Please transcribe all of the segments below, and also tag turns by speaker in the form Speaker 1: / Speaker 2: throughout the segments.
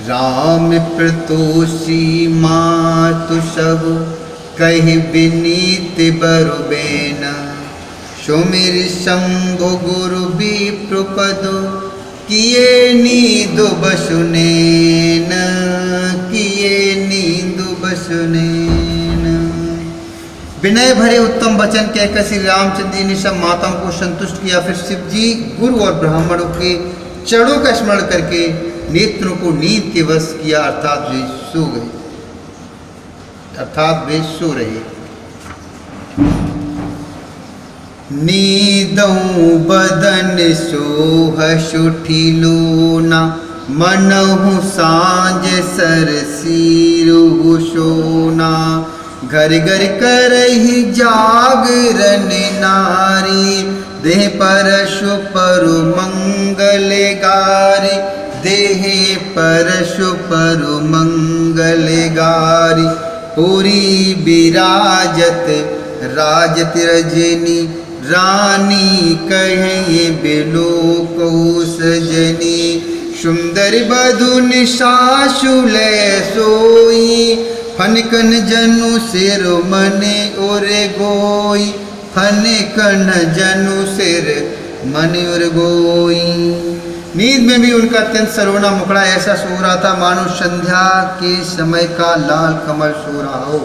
Speaker 1: राम प्रतोषी मातु सब कहि विनीत बरुबेन। सुमिर शंभु गुरु विप्रपद किए नींदु बसुनेन, किए नींदु बसुनेन। विनय भरे उत्तम वचन कहकर श्री रामचंद्र जी ने सब माताओं को संतुष्ट किया। फिर शिव जी गुरु और ब्राह्मणों के चरणों का स्मरण करके नेत्रों को नींद के वश किया, अर्थात वे सो गए, अर्थात वे सो रहे। नींदऊ बदन सोह सुठिलोना, मनहु सांझ सरसीरु सोना। घर घर करहि जागरण नारी, देह परशु परु मंगल गारी, देह परशु परु मंगल गारी। पूरी विराजत राजत रजनी, रानी कहे बिलोकौ सजनी। सुंदर बधु निशाशुल सोई, फनकन जनु सिर मने और गोई, फनकन जनु सिर मन और गोई। नींद में भी उनका अत्यंत सरोना मुखड़ा ऐसा सो रहा था मानो संध्या के समय का लाल कमल सो रहा हो।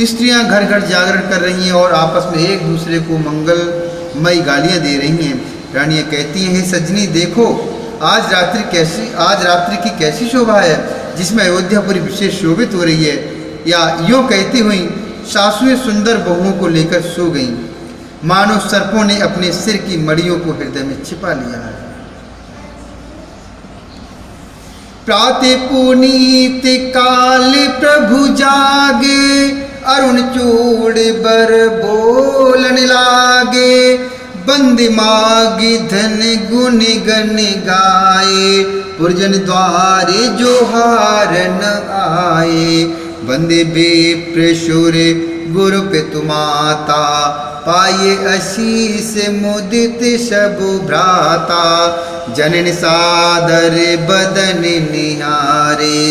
Speaker 1: स्त्रियां घर घर जागरण कर रही हैं और आपस में एक दूसरे को मंगलमयी गालियां दे रही हैं। रानियां कहती हैं, सजनी देखो आज रात्रि की कैसी शोभा है, जिसमें अयोध्यापुरी विशेष शोभित हो रही है। या यूँ कहती हुई सासुएं सुंदर बहुओं को लेकर सो गईं, मानो सर्पों ने अपने सिर की मड़ियों को हृदय में छिपा लिया है। प्रातः पुनीत काल प्रभु जागे, अरुण चूड़ बर बोलन लागे। बंदी मागी धन गुण गण गाए, पुरजन द्वारे जोहारन आए। बंदे बेप्रशुर गुरु पितु माता, पाये आशीष मुदित सब भ्राता। जनन सादर बदन निहारे,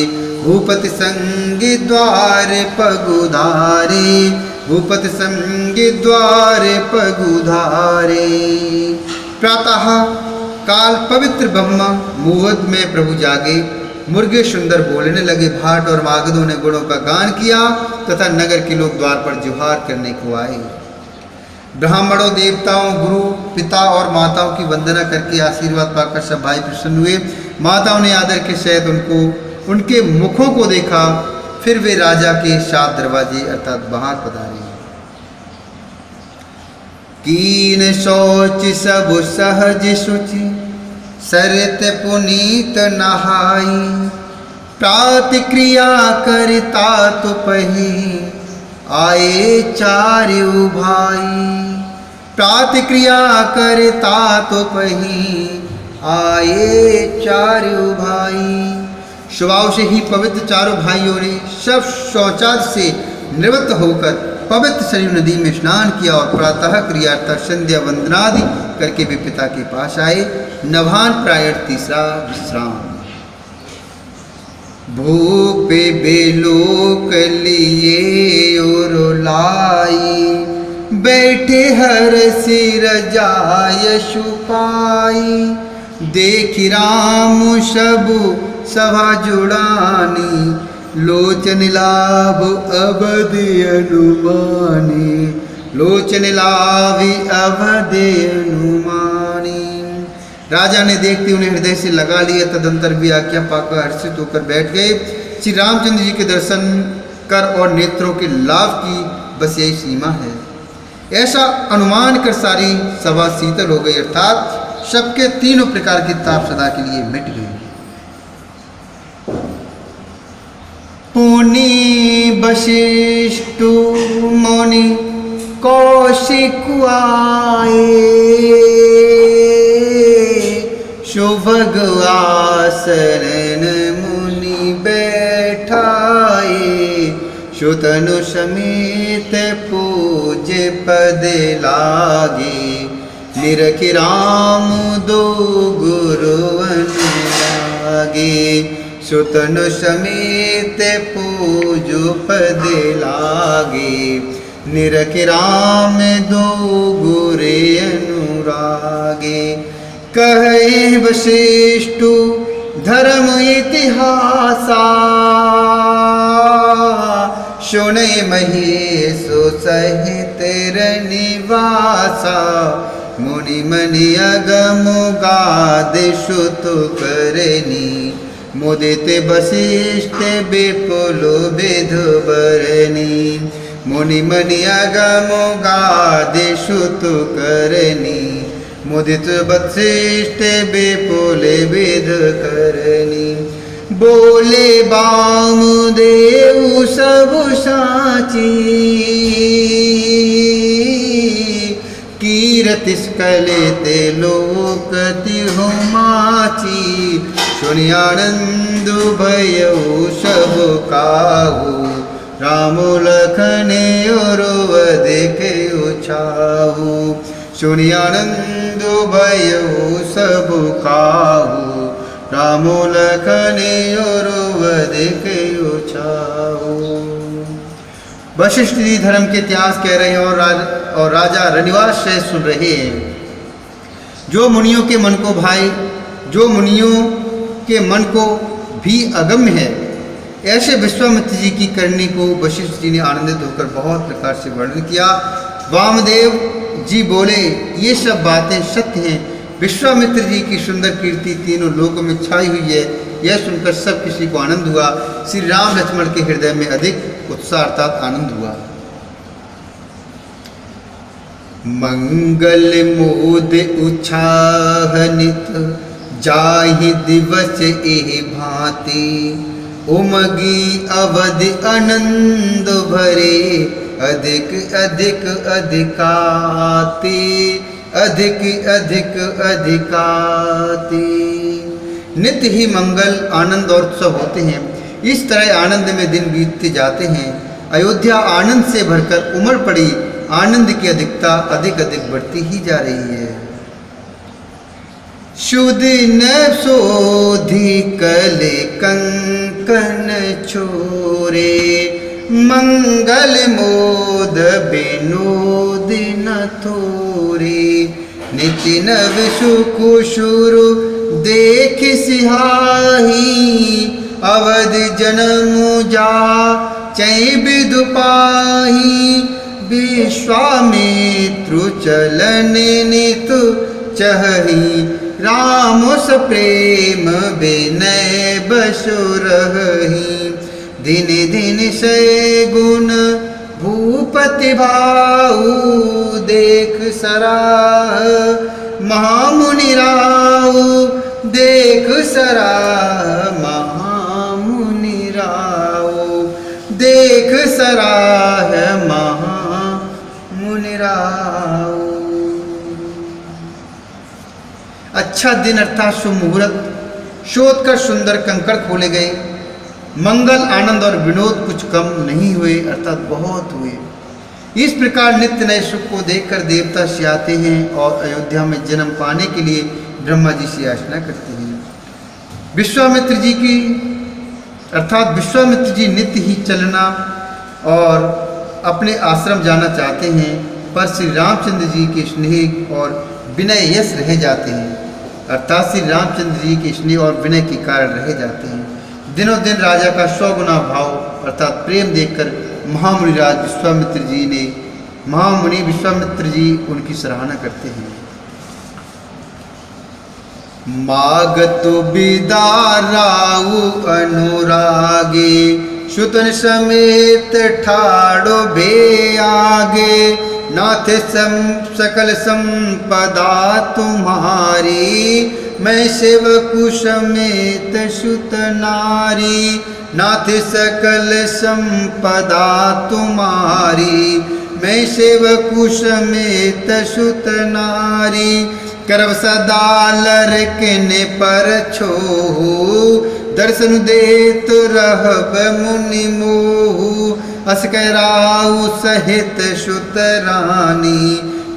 Speaker 1: भूपति संग द्वार पगुधारे, भूपति संग द्वार पगुधारे। प्रातः काल पवित्र ब्रह्मा मुहूर्त में प्रभु जागे, मुर्गे सुंदर बोलने लगे। भाट और मागधों ने गुणों का गान किया तथा नगर के लोग द्वार पर जुहार करने को आए। ब्राह्मणों, देवताओं, गुरु, पिता और माताओं की वंदना करके आशीर्वाद पाकर सब भाई प्रसन्न हुए। माताओं ने आदर के सहित उनके मुखों को देखा। फिर वे राजा के 7 दरवाजे अर्थात बाहर पधारे। कीन शौच सब सहज शुचि, सरित पुनीत नहाई। प्रातक्रिया करता तो पही, आए चारु भाई। प्रातक्रिया करता तो पही, आए चारु भाई। स्वभाव से ही पवित्र चारों भाइयों ने सब शौचादि से निवृत्त होकर पवित्र सरयू नदी में स्नान किया और प्रातः क्रिया अर्थात संध्या वंदनादि करके वे पिता के पास आए। नवान प्रायण तीसरा विश्राम। भूपे बेलोक लिए और लाई, बैठे हर सिर जाय छुपाई। देखि राम सबु सभा जुड़ानी, लोचन लाभ अवधि अनुमानी। लोचन लाभी अवधि अनुमानी। राजा ने देखते उन्हें हृदय से लगा लिया। तदंतर भी आज्ञा पाकर हर्षित होकर बैठ गए। श्री रामचंद्र जी के दर्शन कर और नेत्रों के लाभ की बस यही सीमा है। ऐसा अनुमान कर सारी सभा शीतल हो गई, अर्थात सबके तीनों प्रकार की ताप सदा के लिए मिट गई। पुनि वशिष्ठ मुनि कौशिक आए, सुभग आसन मुनि बैठाए। सुतनु समेत पूज्य पद लागे, निरखि राम दो गुरुवन लागे। सुतन समेत पूजो पद लागे, निरख राम दो गुरे अनुरागे। कहे वशिष्ठ धर्म इतिहासा, सुने महेश सहित निवासा। मुनि मनि अगम गाद श्रुत करनी, मुदित वशिष्ठ विपुल विध बरनी। मुनि मनि अगम गाद श्रुत करनी, मुदित वशिष्ठ विपुल विध करनी। बोले वामदेव सब साची, कीरति स्खलित लोक तिहु माची। सुनि आनंद भयउ सब काहू, राम लखन और अधिक छाहू। सुनि आनंद भयउ सब काहू, राम लखन और अधिक छाहू। वशिष्ठ जी धर्म के इतिहास कह रहे हैं और राजा रनिवास से सुन रहे हैं। जो मुनियों के मन को भाई, जो मुनियों के मन को भी अगम्य है, ऐसे विश्वामित्र जी की करनी को वशिष्ठ जी ने आनंदित होकर बहुत प्रकार से वर्णन किया। वामदेव जी बोले, ये सब बातें सत्य हैं। विश्वामित्र जी की सुंदर कीर्ति तीनों लोकों में छाई हुई है। यह सुनकर सब किसी को आनंद हुआ। श्री राम लक्ष्मण के हृदय में अधिक उत्साह अर्थात आनंद हुआ। मंगल मोद उछाहनित, जाहि दिवस एह भांति। उमगी अवधि आनंद भरे, अधिक अधिक अधिकाति। अधिक अधिक अधिकाति। नित्य ही मंगल आनंद और उत्सव होते हैं। इस तरह आनंद में दिन बीतते जाते हैं। अयोध्या आनंद से भरकर उमड़ पड़ी। आनंद की अधिकता अधिक अधिक बढ़ती ही जा रही है। शुद्ध न सोधि कले कंकन छोरे, मंगल मोद विनोद न थोरे। निति नव सुख शुरु देख सिहाही, अवध जन्म जा चै विदु पाही। विश्वामित्रु चलन नितु चहही, राम स प्रेम विनय बसु रहही। दिन दिन से गुण भूपति भाऊ, देख सराह महामुनि राऊ। देख सराह महामुनि राऊ। देख सराह महामुनि राऊ। अच्छा दिन अर्थात शुभ मुहूर्त शोध कर सुंदर कंकड़ खोले गए। मंगल आनंद और विनोद कुछ कम नहीं हुए अर्थात बहुत हुए। इस प्रकार नित्य नए सुख को देखकर देवता सियाते हैं और अयोध्या में जन्म पाने के लिए ब्रह्मा जी से याचना करते हैं। विश्वामित्र जी की अर्थात विश्वामित्र जी नित्य ही चलना और अपने आश्रम जाना चाहते हैं, पर श्री रामचंद्र जी के स्नेह और विनय यश रह जाते हैं अर्थात श्री रामचंद्र जी के स्नेह और विनय के कारण रह जाते हैं। दिनों दिन राजा का 100 गुना भाव अर्थात प्रेम देखकर महामुनि विश्वामित्र जी उनकी सराहना करते हैं। मागतु बिदाराऊ अनुरागे, सुतन समेत ठाड़ो भे आगे। नाथ सकल संपदा तुम्हारी, मैं सेवकु समेत सुत नारी। नाथ सकल संपदा तुम्हारी, मैं सेवकु समेत सुत नारी। करव सदा लरकने पर छोहू, दर्शन देत रहब मुनि मोहू। अस कराऊ सहित सुत रानी,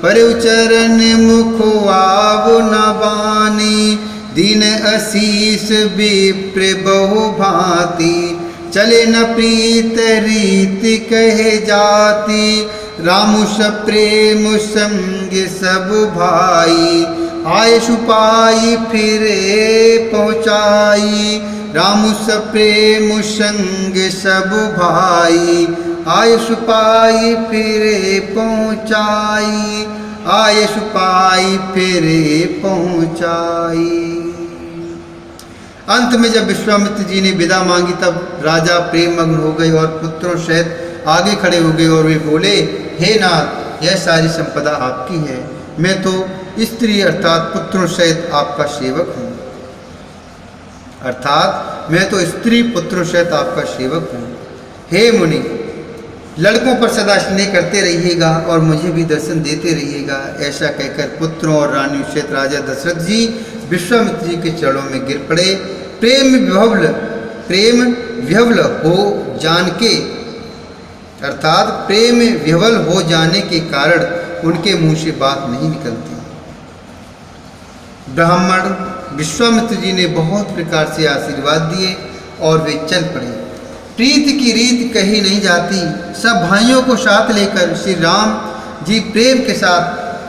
Speaker 1: पर चरण मुख आव न बानी। दीन असीस विप्र बहु भांति, चले न प्रीत रीति कहे जाति, रामुष प्रेम संग सब भाई, आयु पाई फिरे पहुँचाई। रामुष प्रेम संग सब भाई, आयु पाई फिरे पहुँचाई, आयु पाई फिरे पहुँचाई। अंत में जब विश्वामित्र जी ने विदा मांगी तब राजा प्रेम मग्न हो गए और पुत्रों सहित आगे खड़े हो गए और वे बोले, हे नाथ, यह सारी संपदा आपकी है, मैं तो स्त्री अर्थात पुत्रों सहित आपका सेवक हूँ। अर्थात मैं तो स्त्री पुत्रों सहित आपका सेवक हूँ। हे मुनि, लड़कों पर सदा स्नेह करते रहिएगा और मुझे भी दर्शन देते रहिएगा। ऐसा कहकर पुत्रों और रानियों सहित राजा दशरथ जी विश्वामित्र जी के चरणों में गिर पड़े। प्रेम विह्वल हो जान के अर्थात प्रेम विह्वल हो जाने के कारण उनके मुंह से बात नहीं निकलती। ब्राह्मण विश्वामित्र जी ने बहुत प्रकार से आशीर्वाद दिए और वे चल पड़े। प्रीति की रीत कही नहीं जाती। सब भाइयों को साथ लेकर श्री राम जी प्रेम के साथ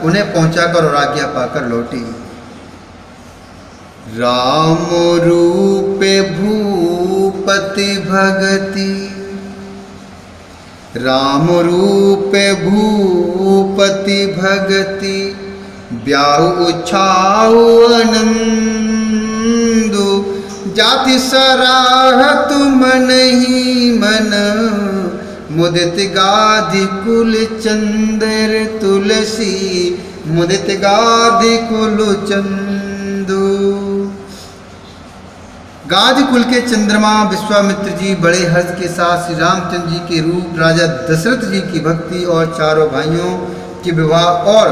Speaker 1: उन्हें पहुंचाकर और आज्ञा पाकर लौटे। राम रूप भूपति भगति, राम रूप भूपति भगति, ब्याहु छाऊ आनंदु, जाति सराहत मन ही मन, मुदित गाधि कुल चंदर तुलसी, मुदित गाधि कुल चंदू। गाधि कुल के चंद्रमा विश्वामित्र जी बड़े हर्ष के साथ श्री रामचंद्र जी के रूप, राजा दशरथ जी की भक्ति और चारों भाइयों के विवाह और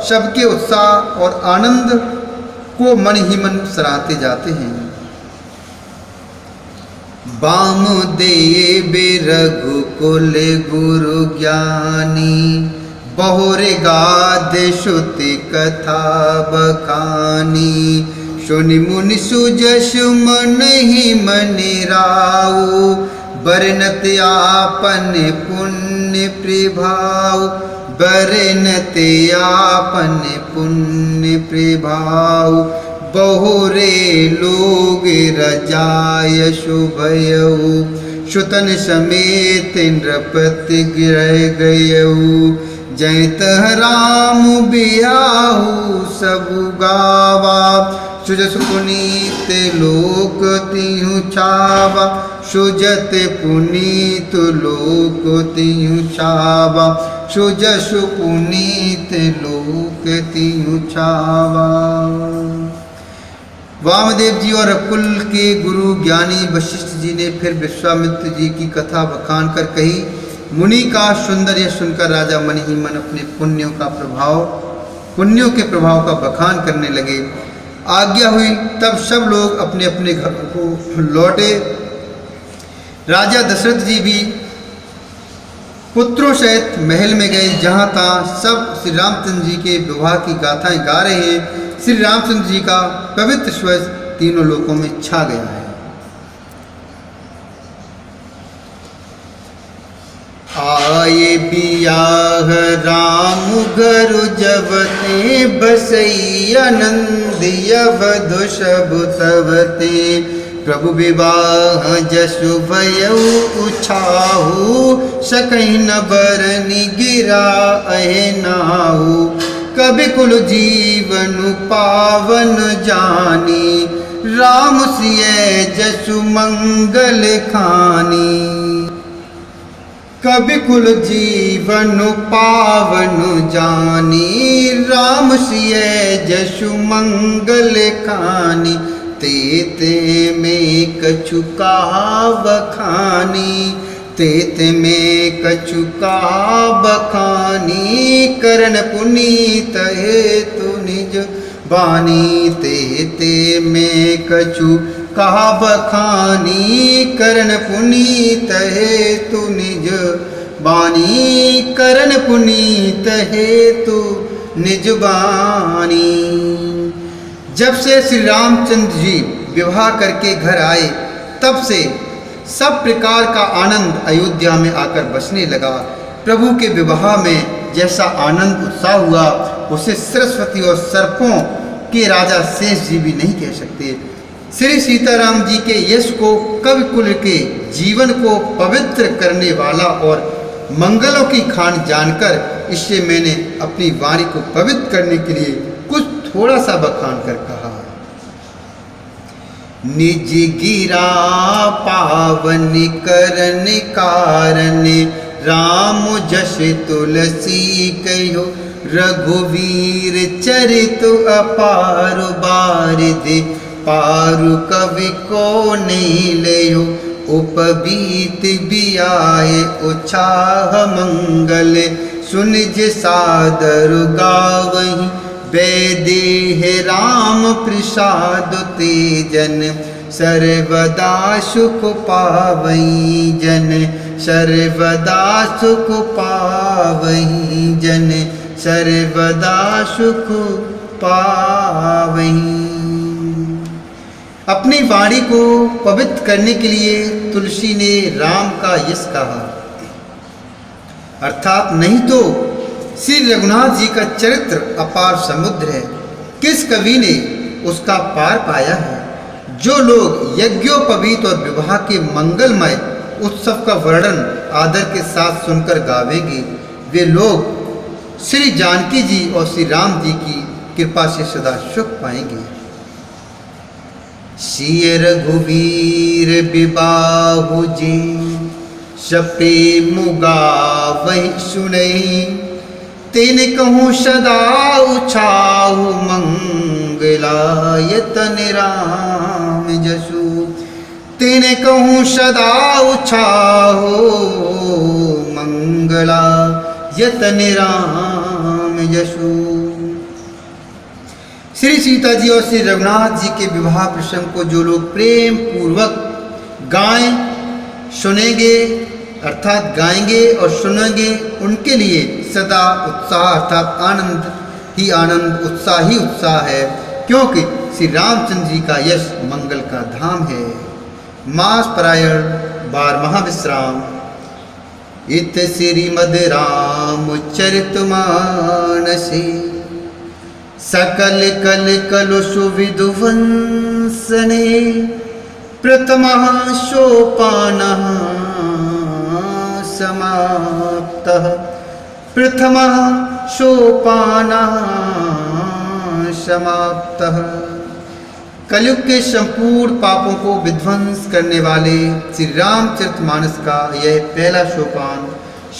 Speaker 1: सबके उत्साह और आनंद को मन ही मन सराहते जाते हैं। वामदेव रघुकुल गुरु ज्ञानी, बहुरे गाधे श्रुति कथा बखानी, सुनि मुनि सुजस मन ही मन राऊ, बरनत आपन पुण्य प्रभाव, बरनत आपन पुण्य प्रभाव, बहुरे लोग रजाय शुभयऊ, सुतन समेत नृपति गिर गयऊ, जयत राम बियाहू सब गावा, सुजस पुनीत लोक तिहु छावा, सुजत पुनीत लोक तिहु छावा, सुजस पुनीत लोक तिहु छावा। वामदेव जी और रघुकुल के गुरु ज्ञानी वशिष्ठ जी ने फिर विश्वामित्र जी की कथा बखान कर कही। मुनि का सौंदर्य सुनकर राजा मन ही मन अपने पुण्यों के प्रभाव का बखान करने लगे। आज्ञा हुई तब सब लोग अपने अपने घर को लौटे। राजा दशरथ जी भी पुत्रों सहित महल में गए, जहाँ तहाँ सब श्री रामचंद्र जी के विवाह की गाथाएं गा रहे हैं। श्री रामचंद्र जी का पवित्र स्वर तीनों लोकों में छा गया है। आये बियाह राम घर जबते, बसई आनंद अवध सब तवते, प्रभु विवाह जसु भयऊ उछाहू, सकहि न बरनि गिरा अहे नाहू, कभी कुल जीवन पावन जानी, राम सिय जसु मंगल खानी, कभी कुल जीवन पावन जानी, राम सिय जसु मंगल खानी, तेते में कछु कहा बखानी, तेत में कछु कहा बखानी, करण पुनीत हेतु निज बानी, तेते में कछु कहा बखानी, करण पुनीत हेतु निज बानी, करण पुनीत हेतु निज बानी। जब से श्री रामचंद्र जी विवाह करके घर आए तब से सब प्रकार का आनंद अयोध्या में आकर बसने लगा। प्रभु के विवाह में जैसा आनंद उत्साह हुआ उसे सरस्वती और सर्पों के राजा शेष जी भी नहीं कह सकते। श्री सीताराम जी के यश को कवि कुल के जीवन को पवित्र करने वाला और मंगलों की खान जानकर इससे मैंने अपनी वाणी को पवित्र करने के लिए कुछ थोड़ा सा बखान कर कहा। निज गिरा पावन करन कारण राम जस तुलसी कहो रघुवीर चरित अपार बारिद पारु कवि को नहीं लियो उपबीत बियाए उछाह मंगल सुनिज सादर गावही वैदेह राम प्रसाद तेजन सर्वदा सुख पावई जन सर्वदा सुख पावई जन सर्वदा सुख पावई। अपनी वाणी को पवित्र करने के लिए तुलसी ने राम का यश कहा, अर्थात नहीं तो श्री रघुनाथ जी का चरित्र अपार समुद्र है, किस कवि ने उसका पार पाया है। जो लोग यज्ञोपवीत और विवाह के मंगलमय उत्सव का वर्णन आदर के साथ सुनकर गावेंगे वे लोग श्री जानकी जी और श्री राम जी की कृपा से सदा सुख पाएंगे। सिय रघुवीर विबाहु जी सपे मुगा वही सुनई तेन कहूँ सदा उछाऊ मंगलाय तन राम जसु तेन कहूँ सदा उछाऊ मंगलाय तन राम जसु। श्री सीता जी और श्री रघुनाथ जी के विवाह प्रसंग को जो लोग प्रेम पूर्वक गाएं सुनेंगे अर्थात गाएंगे और सुनेंगे उनके लिए सदा उत्साह अर्थात आनंद ही आनंद उत्साह ही उत्साह है, क्योंकि श्री रामचंद्र जी का यश मंगल का धाम है। मास परायण 12वां विश्राम। इत श्रीमद् रामचरित मानसे सकल कल कलुषु विदुवंसने प्रथमः सोपानः समाप्तः प्रथमः सोपानः समाप्तः। कलयुग के संपूर्ण पापों को विध्वंस करने वाले श्री रामचरितमानस का यह पहला सोपान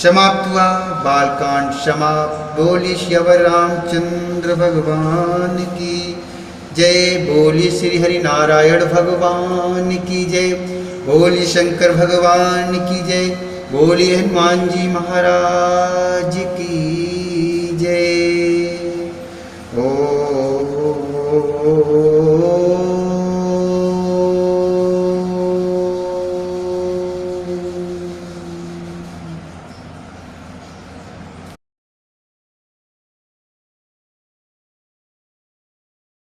Speaker 1: समाप्त हुआ। बालकांड समाप्त। बोली श्यावर रामचंद्र भगवान की जय। बोली श्री हरि नारायण भगवान की जय। बोली शंकर भगवान की जय। बोली हनुमान जी महाराज की जय। ओ